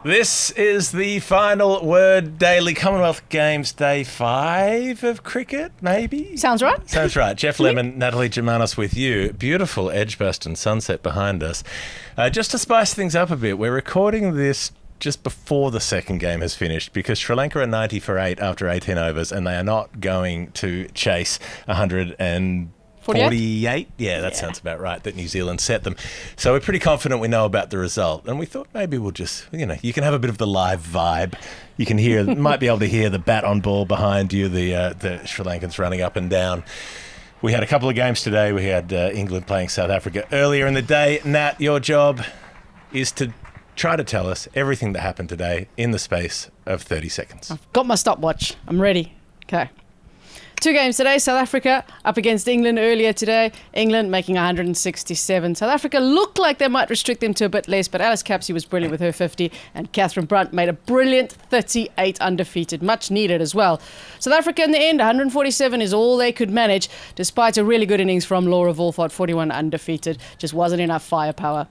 This is the final word daily Commonwealth Games Day 5 of cricket, maybe? Sounds right. Sounds right. Jeff Lemon, Natalie Germanos with you. Beautiful Edgbaston sunset behind us. Just to spice things up a bit, we're recording this just before the second game has finished because Sri Lanka are 90 for 8 after 18 overs and they are not going to chase 148? Yeah, that sounds about right, that New Zealand set them. So we're pretty confident we know about the result. And we thought maybe we'll just, you can have a bit of the live vibe. You can hear, might be able to hear the bat on ball behind you, the Sri Lankans running up and down. We had a couple of games today. We had England playing South Africa earlier in the day. Nat, your job is to try to tell us everything that happened today in the space of 30 seconds. I've got my stopwatch. I'm ready. Okay. 2 games today. South Africa up against England earlier today. England making 167. South Africa looked like they might restrict them to a bit less, but Alice Capsey was brilliant with her 50, and Catherine Brunt made a brilliant 38 undefeated, much needed as well. South Africa in the end, 147 is all they could manage, despite a really good innings from Laura Wolford, 41 undefeated. Just wasn't enough firepower.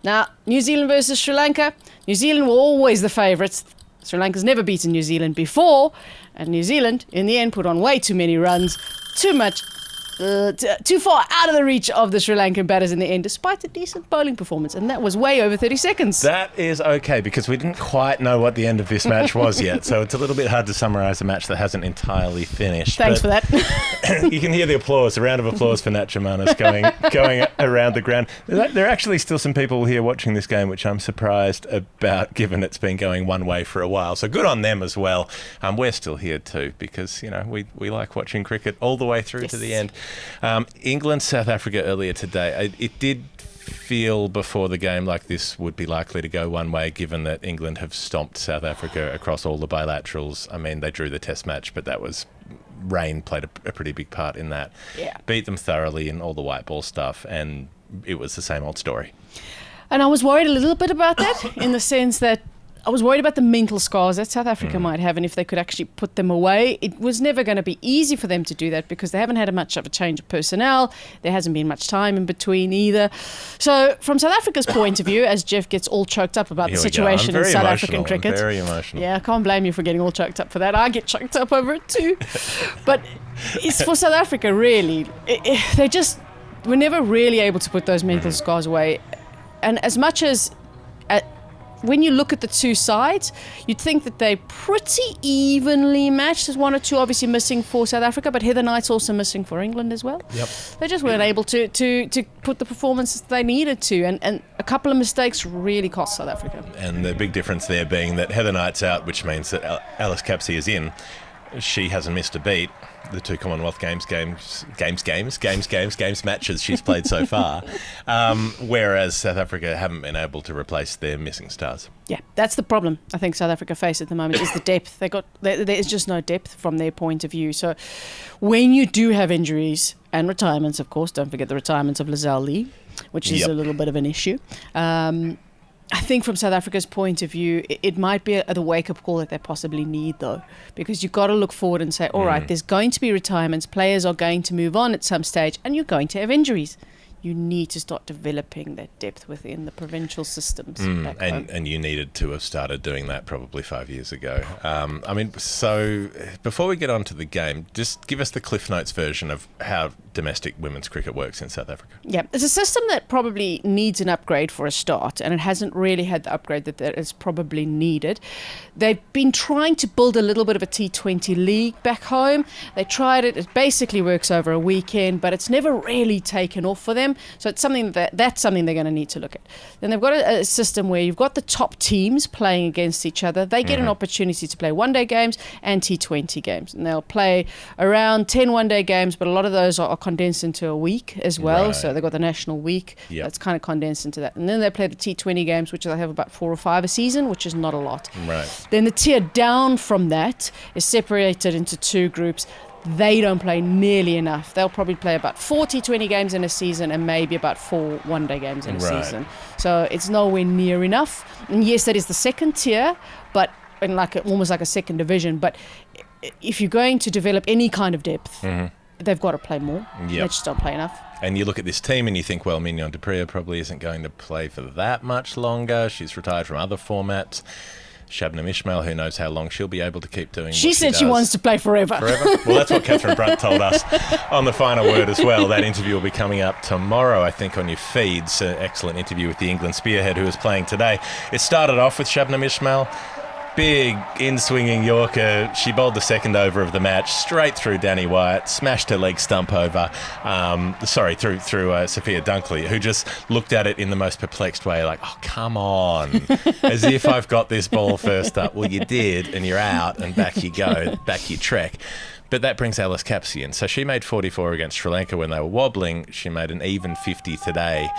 Now, New Zealand versus Sri Lanka. New Zealand were always the favourites. Sri Lanka's never beaten New Zealand before, and New Zealand, in the end, put on way too many runs, too far out of the reach of the Sri Lankan batters in the end, despite a decent bowling performance, and that was way over 30 seconds. That is okay, because we didn't quite know what the end of this match was yet, so it's a little bit hard to summarise a match that hasn't entirely finished. Thanks for that. You can hear the applause, a round of applause for Nat Germanos going around the ground. There are actually still some people here watching this game, which I'm surprised about, given it's been going one way for a while. So good on them as well. We're still here too, because we like watching cricket all the way through to the end. England, South Africa earlier today. It did feel before the game like this would be likely to go one way, given that England have stomped South Africa across all the bilaterals. I mean, they drew the test match, but that was rain played a pretty big part in that. Yeah. Beat them thoroughly in all the white ball stuff, and it was the same old story. And I was worried a little bit about that, in the sense that I was worried about the mental scars that South Africa might have, and if they could actually put them away. It was never going to be easy for them to do that because they haven't had much of a change of personnel. There hasn't been much time in between either. So from South Africa's point of view, as Jeff gets all choked up about the situation in South African cricket. I'm very emotional. Yeah, I can't blame you for getting all choked up for that. I get choked up over it too. But it's for South Africa, really. They just were never really able to put those mental scars away. And as much as... when you look at the two sides, you'd think that they're pretty evenly matched. There's one or two obviously missing for South Africa, but Heather Knight's also missing for England as well. Yep. They just weren't able to put the performances they needed to, and a couple of mistakes really cost South Africa. And the big difference there being that Heather Knight's out, which means that Alice Capsey is in. She hasn't missed a beat. The 2 Commonwealth Games matches she's played so far, whereas South Africa haven't been able to replace their missing stars. Yeah, that's the problem I think South Africa face at the moment is the depth. There's just no depth from their point of view. So when you do have injuries and retirements, of course, don't forget the retirements of Lizelle Lee, which is a little bit of an issue. I think from South Africa's point of view, it might be the wake-up call that they possibly need, though, because you've got to look forward and say, all right, there's going to be retirements, players are going to move on at some stage, and you're going to have injuries. You need to start developing that depth within the provincial systems. And you needed to have started doing that probably 5 years ago. So before we get on to the game, just give us the Cliff Notes version of how domestic women's cricket works in South Africa. Yeah, it's a system that probably needs an upgrade for a start, and it hasn't really had the upgrade that is probably needed. They've been trying to build a little bit of a T20 league back home. They tried it. It basically works over a weekend, but it's never really taken off for them. So it's something that's something they're going to need to look at. Then they've got a system where you've got the top teams playing against each other. They get an opportunity to play one-day games and T20 games. And they'll play around 10 one-day games, but a lot of those are condensed into a week as well. Right. So they've got the national week. Yep. That's kind of condensed into that. And then they play the T20 games, which they have about 4 or 5 a season, which is not a lot. Right. Then the tier down from that is separated into 2 groups. They don't play nearly enough. They'll probably play about 4 T20 games in a season and maybe about 4 one-day games in a season. So it's nowhere near enough. And yes, that is the second tier, but in almost like a second division. But if you're going to develop any kind of depth, they've got to play more. They just don't play enough. And you look at this team and you think, well, Mignon du Preez probably isn't going to play for that much longer. She's retired from other formats. Shabnam Ismail, who knows how long she'll be able to keep doing She what said does. she wants to play forever. Forever? Well, that's what Catherine Brunt told us on The Final Word as well. That interview will be coming up tomorrow, I think, on your feeds. An excellent interview with the England spearhead who is playing today. It started off with Shabnam Ismail. Big in-swinging Yorker. She bowled the second over of the match straight through Danny Wyatt, smashed her leg stump over. Through Sophia Dunkley, who just looked at it in the most perplexed way, like, oh, come on. As if I've got this ball first up. Well, you did, and you're out, and back you go, back you trek. But that brings Alice Capsey in. So she made 44 against Sri Lanka when they were wobbling. She made an even 50 today,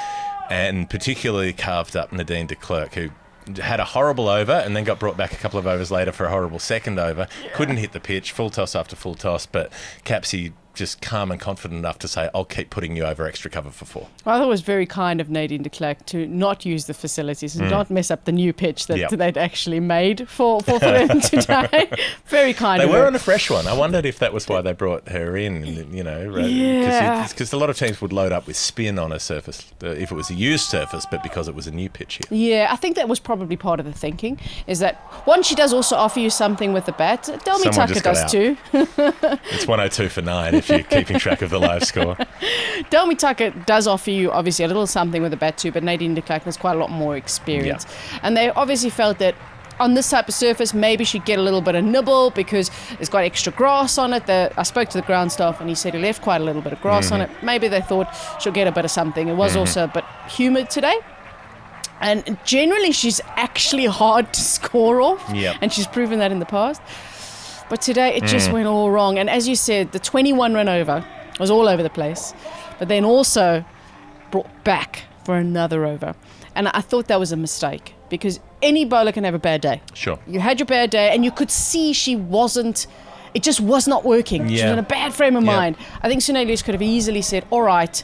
and particularly carved up Nadine de Klerk, who had a horrible over and then got brought back a couple of overs later for a horrible second over. Couldn't hit the pitch, full toss after full toss, but Capsey just calm and confident enough to say, I'll keep putting you over extra cover for 4. Well, I thought it was very kind of Nadine de Klerk to not use the facilities and not mess up the new pitch that they'd actually made for them today. Very kind They of were her. on a fresh one. I wondered if that was why they brought her in, because a lot of teams would load up with spin on a surface, if it was a used surface, but because it was a new pitch here. Yeah, I think that was probably part of the thinking, is that, one, she does also offer you something with the bat. Delmi Someone Tucker just got does out. too. It's 102 for 9 if you're keeping track of the live score. Delmi Tucker does offer you, obviously, a little something with the bat too, but Nadine de Klerk has quite a lot more experience. Yeah. And they obviously felt that on this type of surface, maybe she'd get a little bit of nibble because it's got extra grass on it. I spoke to the ground staff and he said he left quite a little bit of grass on it. Maybe they thought she'll get a bit of something. It was also a bit humid today. And generally, she's actually hard to score off. Yep. And she's proven that in the past. But today, it just went all wrong. And as you said, the 21 run over was all over the place. But then also brought back for another over. And I thought that was a mistake because any bowler can have a bad day. Sure. You had your bad day and you could see it just was not working. She was Yeah. in a bad frame of Yeah. mind. I think Sunelius could have easily said, all right,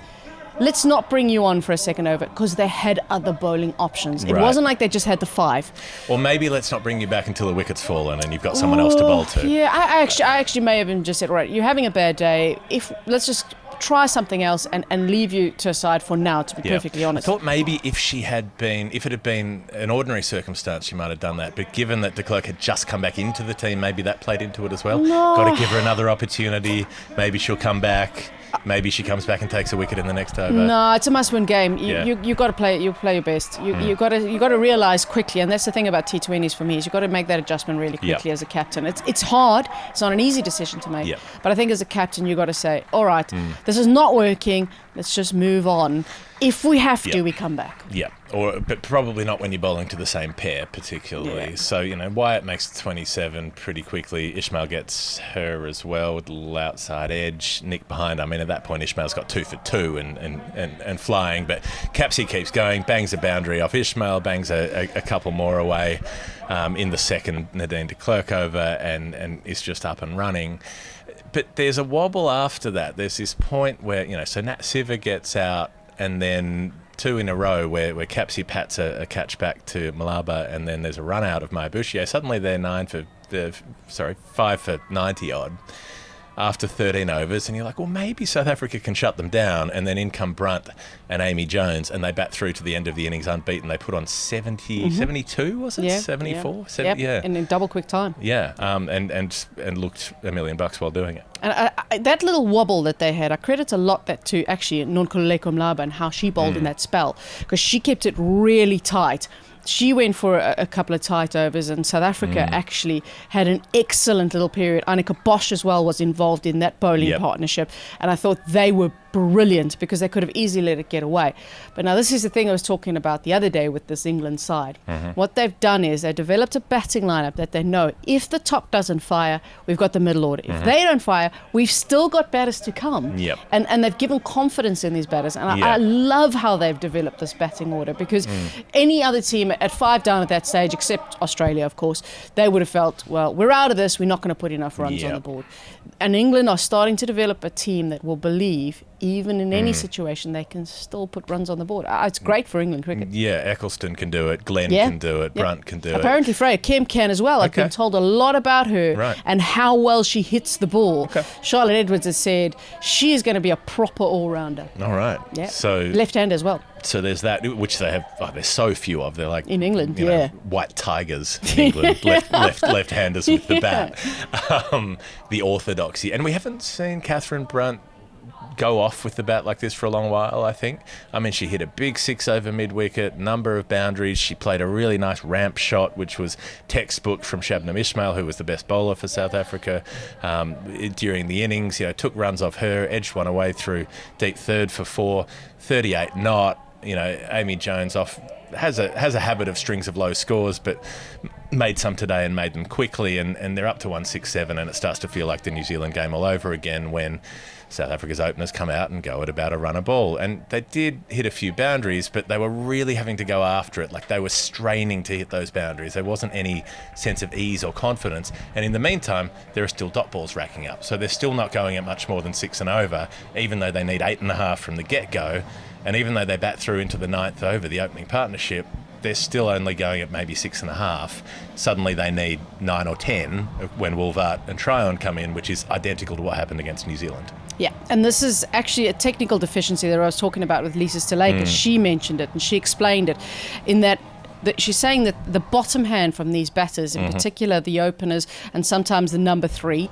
let's not bring you on for a second over, because they had other bowling options. It Right. wasn't like they just had the 5. Or maybe let's not bring you back until the wicket's fallen and you've got someone else to bowl to. Yeah, I actually may have just said, all right, you're having a bad day. Let's just try something else and leave you to a side for now, to be perfectly honest. I thought maybe if it had been an ordinary circumstance, she might have done that. But given that de Klerk had just come back into the team, maybe that played into it as well. No. Got to give her another opportunity. Maybe she'll come back. Maybe she comes back and takes a wicket in the next over. No, it's a must-win game. Yeah. You got to play. You play your best. You got to realize quickly, and that's the thing about T20s for me, is you got to make that adjustment really quickly as a captain. It's hard. It's not an easy decision to make. Yep. But I think as a captain, you got to say, all right, this is not working. Let's just move on. If we have to, we come back. Yeah, but probably not when you're bowling to the same pair, particularly. Yeah. So, Wyatt makes 27 pretty quickly. Ishmael gets her as well with a little outside edge. Nick behind. I mean, at that point, Ishmael's got 2 for 2 and flying. But Capsey keeps going, bangs a boundary off Ishmael, bangs a couple more away in the second Nadine de Klerk over and is just up and running. But there's a wobble after that. There's this point where, so Nat Siver gets out, and then 2 in a row where Capsey pats a catch back to Malaba, and then there's a run out of Maya Bouchier. Suddenly they're 5 for 90 odd after 13 overs, and you're like, well, maybe South Africa can shut them down. And then in come Brunt and Amy Jones, and they bat through to the end of the innings unbeaten. They put on 72, was it? Yeah, 74? Yeah, and in double quick time. Yeah, and looked $1 million while doing it. And that little wobble that they had, I credit a lot that to actually Nonkululeko Mlaba and how she bowled in that spell, because she kept it really tight. She went for a couple of tight overs, and South Africa actually had an excellent little period. Annika Bosch as well was involved in that bowling partnership, and I thought they were brilliant because they could have easily let it get away. But now this is the thing I was talking about the other day with this England side. What they've done is they developed a batting lineup that they know if the top doesn't fire, we've got the middle order. If they don't fire, we've still got batters to come. Yep. And they've given confidence in these batters. And I love how they've developed this batting order, because any other team at 5 down at that stage, except Australia, of course, they would have felt, well, we're out of this, we're not going to put enough runs on the board. And England are starting to develop a team that will believe even in any situation, they can still put runs on the board. It's great for England cricket. Yeah, Eccleston can do it. Glenn can do it. Brunt can do it. Apparently Freya Kemp can as well. I've been told a lot about her and how well she hits the ball. Okay. Charlotte Edwards has said she is going to be a proper all-rounder. All right. Yeah. So left-hand as well. So there's that, which they have. There's so few of. They're like in England, you know, white tigers in England, left-handers with the bat. The orthodoxy, and we haven't seen Catherine Brunt go off with the bat like this for a long while, I think. I mean, she hit a big 6 over mid-wicket, number of boundaries. She played a really nice ramp shot, which was textbook from Shabnam Ismail, who was the best bowler for South Africa during the innings. You know, took runs off her, edged one away through deep third for 4, 38 not. You know, Amy Jones has a habit of strings of low scores, but made some today and made them quickly, and they're up to 167, and it starts to feel like the New Zealand game all over again when South Africa's openers come out and go at about a run a ball. And they did hit a few boundaries, but they were really having to go after it. Like, they were straining to hit those boundaries. There wasn't any sense of ease or confidence. And in the meantime, there are still dot balls racking up. So they're still not going at much more than 6 and over, even though they need 8.5 from the get-go. And even though they bat through into the 9th over, the opening partnership, they're still only going at maybe 6.5. Suddenly they need 9 or 10 when Woolvart and Tryon come in, which is identical to what happened against New Zealand. Yeah, and this is actually a technical deficiency that I was talking about with Lisa Sthalekar. She mentioned it and she explained it in that she's saying that the bottom hand from these batters, in particular the openers and sometimes the number 3,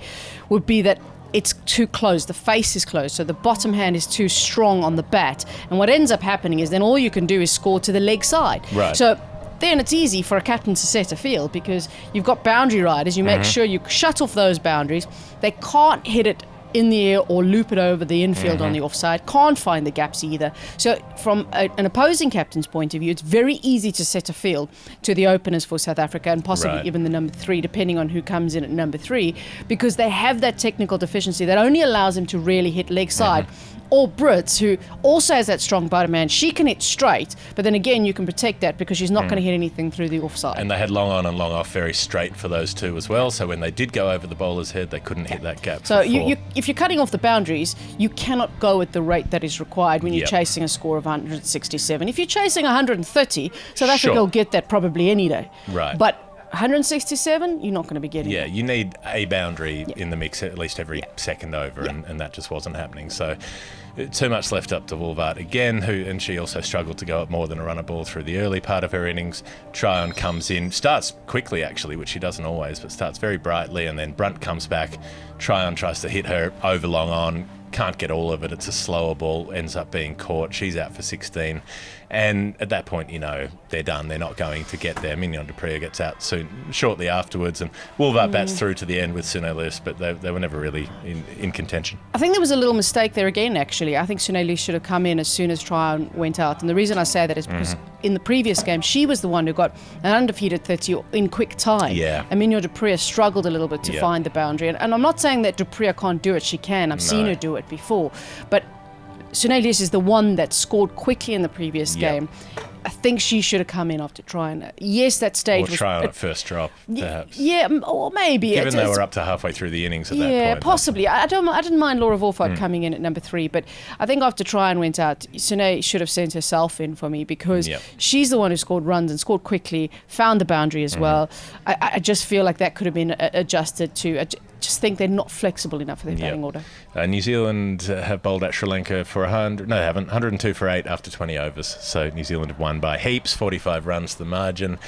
would be that it's too close, the face is closed, so the bottom hand is too strong on the bat. And what ends up happening is then all you can do is score to the leg side. Right. So then it's easy for a captain to set a field because you've got boundary riders, you make sure you shut off those boundaries. They can't hit it in the air or loop it over the infield on the offside, can't find the gaps either. So from an opposing captain's point of view, it's very easy to set a field to the openers for South Africa and possibly even the number 3, depending on who comes in at number 3, because they have that technical deficiency that only allows them to really hit leg side. Or Brits, who also has that strong bottom hand. She can hit straight, but then again, you can protect that because she's not going to hit anything through the offside. And they had long on and long off very straight for those two as well. So when they did go over the bowler's head, they couldn't hit that gap. So if you're cutting off the boundaries, you cannot go at the rate that is required when you're chasing a score of 167. If you're chasing 130, South Africa will get that probably any day. Right. But 167, you're not going to be getting it. You need a boundary in the mix at least every second over, and that just wasn't happening. So too much left up to Woolvart again, and she also struggled to go at more than a runner ball through the early part of her innings. Tryon comes in, starts quickly actually, which she doesn't always, but starts very brightly, and then Brunt comes back. Tryon tries to hit her over long on, can't get all of it. It's a slower ball, ends up being caught. She's out for 16. And at that point, you know, they're done. They're not going to get there. Mignon du Preez gets out shortly afterwards, and Woolvart bats through to the end with Sune Lewis, but they were never really in contention. I think there was a little mistake there again, actually. I think Sune Lewis should have come in as soon as Tryon went out. And the reason I say that is because in the previous game, she was the one who got an undefeated 30 in quick time. Yeah. And Mignon du Preez struggled a little bit to find the boundary. And I'm not saying that du Preez can't do it. She can. I've seen her do it before. But Sune Lewis is the one that scored quickly in the previous game. I think she should have come in after Tryon. Yes, that stage was... Or Tryon at first drop, perhaps. Yeah, or maybe. Given they were up to halfway through the innings at that point. Yeah, possibly. I didn't mind Laura Wolford coming in at number 3, but I think after Tryon went out, Sune should have sent herself in for me because she's the one who scored runs and scored quickly, found the boundary as well. I just feel like that could have been adjusted to... I just think they're not flexible enough for their batting order. New Zealand have bowled at Sri Lanka for 100. No, they haven't. 102 for 8 after 20 overs. So New Zealand have won by heaps, 45 runs to the margin.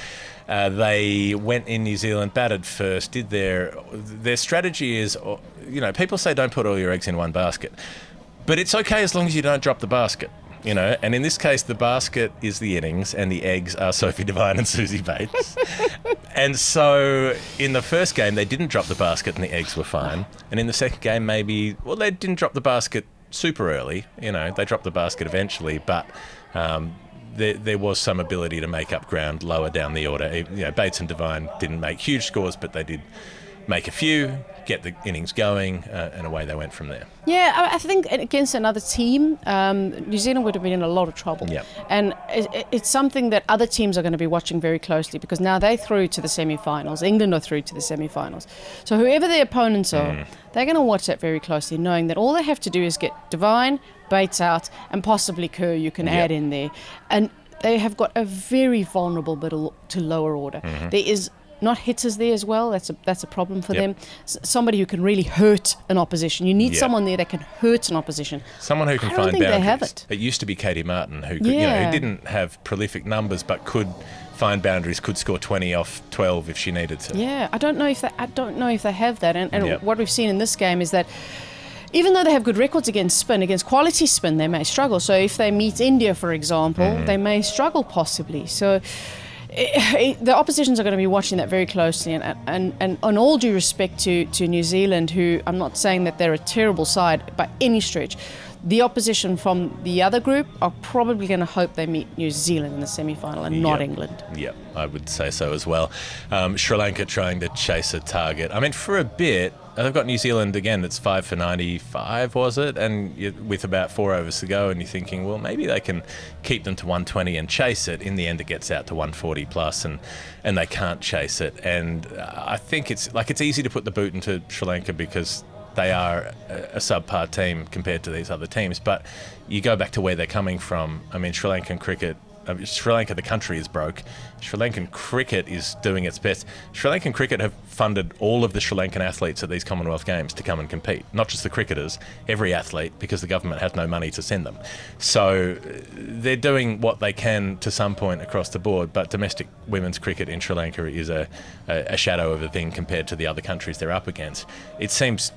They went in New Zealand, batted first, did their strategy is, you know, people say don't put all your eggs in one basket, but it's okay as long as you don't drop the basket. You know, and in this case, the basket is the innings and the eggs are Sophie Devine and Susie Bates. And so in the first game, they didn't drop the basket and the eggs were fine. And in the second game, they didn't drop the basket super early. You know, they dropped the basket eventually, but there was some ability to make up ground lower down the order. You know, Bates and Devine didn't make huge scores, but they did make a few, get the innings going, and away they went from there. Yeah, I think against another team, New Zealand would have been in a lot of trouble. Yep. And it's something that other teams are going to be watching very closely, because now they're through to the semi-finals. England are through to the semi-finals. So whoever their opponents are, they're going to watch that very closely, knowing that all they have to do is get Devine, Bates out, and possibly Kerr you can add in there. And they have got a very vulnerable middle to lower order. There is not hitters there as well. That's a problem for them. Somebody who can really hurt an opposition. You need someone there that can hurt an opposition. Someone who can find boundaries. They have it. It used to be Katie Martin, who could, who didn't have prolific numbers but could find boundaries, could score 20 off 12 if she needed to. Yeah, I don't know if they have that. And what we've seen in this game is that even though they have good records against spin, against quality spin, they may struggle. So if they meet India, for example, they may struggle possibly. So the oppositions are going to be watching that very closely, and on all due respect to New Zealand, who I'm not saying that they're a terrible side by any stretch, the opposition from the other group are probably going to hope they meet New Zealand in the semi-final and not England. Yep, I would say so as well. Sri Lanka trying to chase a target. I mean, for a bit, they've got New Zealand again. It's 5 for 95, was it? And with about 4 overs to go, and you're thinking, well, maybe they can keep them to 120 and chase it. In the end, it gets out to 140 plus, and they can't chase it. And I think it's easy to put the boot into Sri Lanka because they are a subpar team compared to these other teams. But you go back to where they're coming from. I mean, Sri Lankan cricket. Sri Lanka, the country, is broke. Sri Lankan cricket is doing its best. Sri Lankan cricket have funded all of the Sri Lankan athletes at these Commonwealth Games to come and compete. Not just the cricketers, every athlete, because the government has no money to send them. So they're doing what they can to some point across the board, but domestic women's cricket in Sri Lanka is a shadow of a thing compared to the other countries they're up against. It seems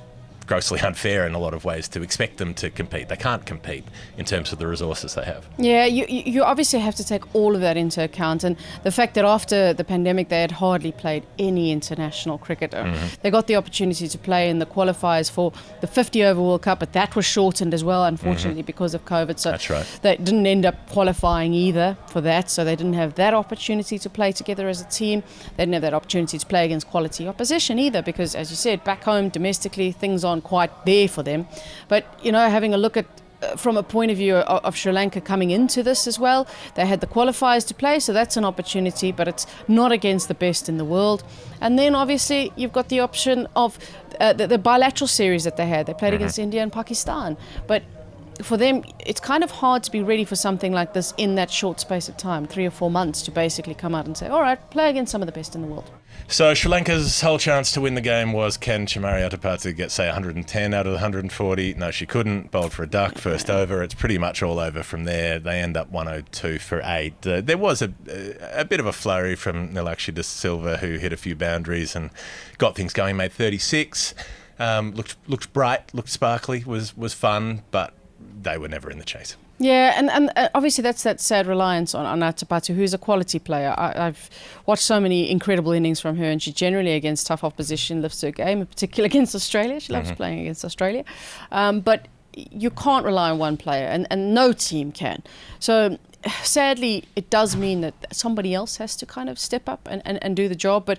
grossly unfair in a lot of ways to expect them to compete. They can't compete in terms of the resources they have. Yeah, you obviously have to take all of that into account, and the fact that after the pandemic they had hardly played any international cricket. They got the opportunity to play in the qualifiers for the 50-over World Cup, but that was shortened as well, unfortunately, because of COVID. So that's right. They didn't end up qualifying either for that, so they didn't have that opportunity to play together as a team. They didn't have that opportunity to play against quality opposition either, because, as you said, back home domestically things aren't quite there for them. But having a look at from a point of view of Sri Lanka coming into this as well, they had the qualifiers to play, so that's an opportunity, but it's not against the best in the world. And then obviously you've got the option of the bilateral series that they had. They played against India and Pakistan, but for them it's kind of hard to be ready for something like this in that short space of time, 3 or 4 months, to basically come out and say, all right, play against some of the best in the world. So Sri Lanka's whole chance to win the game was, can Chamari Atapattu get, say, 110 out of the 140? No, she couldn't. Bowled for a duck, first over. It's pretty much all over from there. They end up 102 for 8. There was a bit of a flurry from Nilakshi De Silva, who hit a few boundaries and got things going, made 36. Looked bright, looked sparkly, was fun, but they were never in the chase. Yeah, and obviously that's that sad reliance on Atapattu, who's a quality player. I've watched so many incredible innings from her, and she generally, against tough opposition, lifts her game, in particular against Australia. She loves playing against Australia. But you can't rely on one player, and no team can. So sadly, it does mean that somebody else has to kind of step up and do the job. But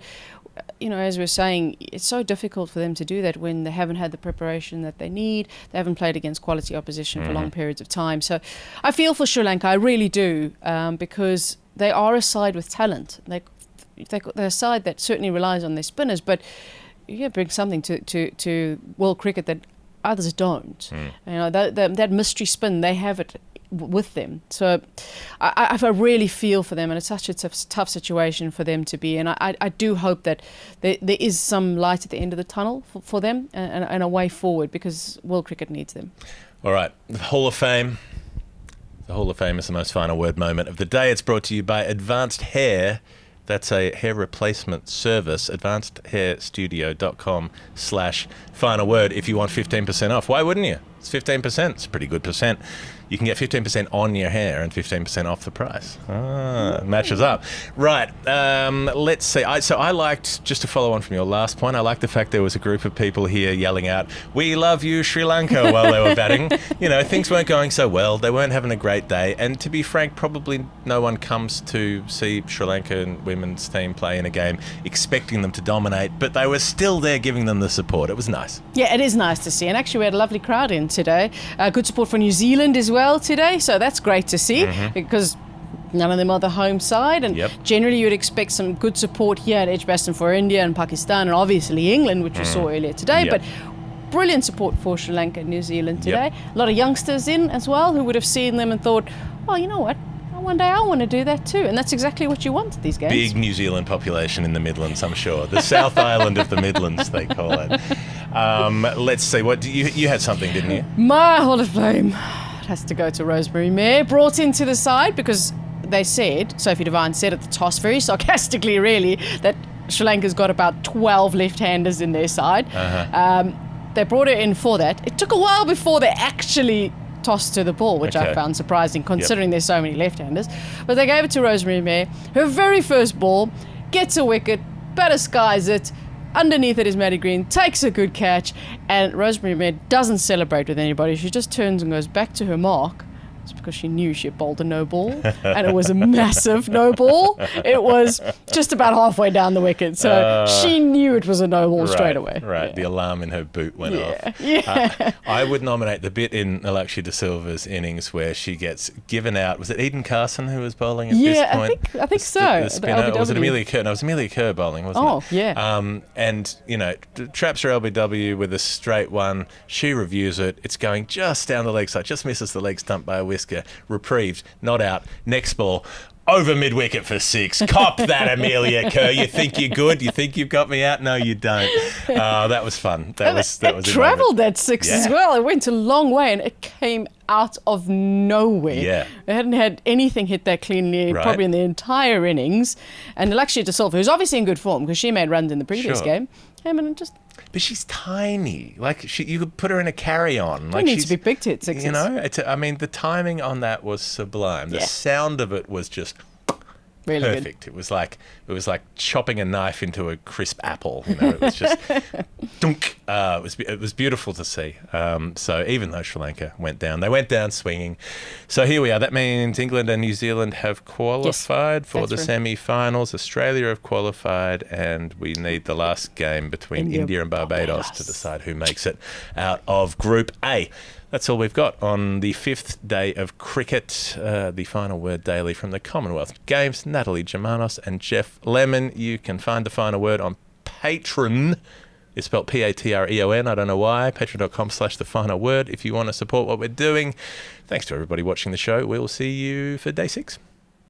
as we're saying, it's so difficult for them to do that when they haven't had the preparation that they need. They haven't played against quality opposition for long periods of time. So I feel for Sri Lanka, I really do, because they are a side with talent. They're a side that certainly relies on their spinners, but you bring something to world cricket that others don't. That mystery spin, they have it with them. So I really feel for them, and it's such a tough situation for them to be in. I do hope that there is some light at the end of the tunnel for them and a way forward, because world cricket needs them. All right, the Hall of Fame. The Hall of Fame is the most final word moment of the day. It's brought to you by Advanced Hair. That's a hair replacement service, advancedhairstudio.com/final word if you want 15% off. Why wouldn't you? It's 15%. It's a pretty good percent. you can get 15% on your hair and 15% off the price. Matches up. Right. Let's see. So I liked, just to follow on from your last point, I liked the fact there was a group of people here yelling out, "We love you, Sri Lanka," while they were batting. Things weren't going so well. They weren't having a great day. And to be frank, probably no one comes to see Sri Lankan women's team play in a game expecting them to dominate, but they were still there giving them the support. It was nice. Yeah, it is nice to see. And actually, we had a lovely crowd in today. Good support for New Zealand as well today. So that's great to see because none of them are the home side. And generally, you would expect some good support here at Edgbaston for India and Pakistan and obviously England, which we saw earlier today. But brilliant support for Sri Lanka and New Zealand today. A lot of youngsters in as well who would have seen them and thought, oh, you know what? One day I want to do that too. And that's exactly what you want at these games. Big New Zealand population in the Midlands, I'm sure. The South Island of the Midlands, they call it. Let's see. What you had something, didn't you? My Hall of Fame has to go to Rosemary Mayer, brought into the side because they said, Sophie Devine said at the toss, very sarcastically really, that Sri Lanka's got about 12 left-handers in their side. They brought her in for that. It took a while before they actually tossed to the ball, which I found surprising considering there's so many left-handers. But they gave it to Rosemary Mayer. Her very first ball, gets a wicket, batter skies it, underneath it is Maddie Green, takes a good catch, and Rosemary Mayer doesn't celebrate with anybody. She just turns and goes back to her mark. It's because she knew she had bowled a no ball, and it was a massive no ball. It was just about halfway down the wicket, so she knew it was a no ball straight away. Right, the alarm in her boot went off. I would nominate the bit in Alakshi De Silva's innings where she gets given out. Was it Eden Carson who was bowling at this point? I think so. The spinner, or was it Amelia Kerr? No, it was Amelia Kerr bowling, wasn't it? Oh, yeah. And, traps her LBW with a straight one. She reviews it. It's going just down the leg side, just misses the leg stump by a whisker. Reprieved, not out. Next ball. Over mid-wicket for 6. Cop that, Amelia Kerr. You think you're good? You think you've got me out? No, you don't. That was fun. That was travelled that 6 as well. It went a long way and it came out of nowhere. Yeah. It hadn't had anything hit that cleanly probably in the entire innings. And Alakshi De Silva, who's obviously in good form because she made runs in the previous game, came in and just... But she's tiny. You could put her in a carry-on. She needs to be picked hit sixes. The timing on that was sublime. The sound of it was just really perfect. Good. It was like chopping a knife into a crisp apple. It was just dunk. It was beautiful to see. So even though Sri Lanka went down, they went down swinging. So here we are. That means England and New Zealand have qualified for the semi-finals. Australia have qualified, and we need the last game between India and Barbados to decide who makes it out of Group A. That's all we've got on the 5th day of cricket. The Final Word Daily from the Commonwealth Games. Natalie Germanos and Jeff Lemon. You can find the Final Word on Patreon. It's spelled Patreon. I don't know why. Patreon.com/the final word if you want to support what we're doing. Thanks to everybody watching the show. We'll see you for day 6.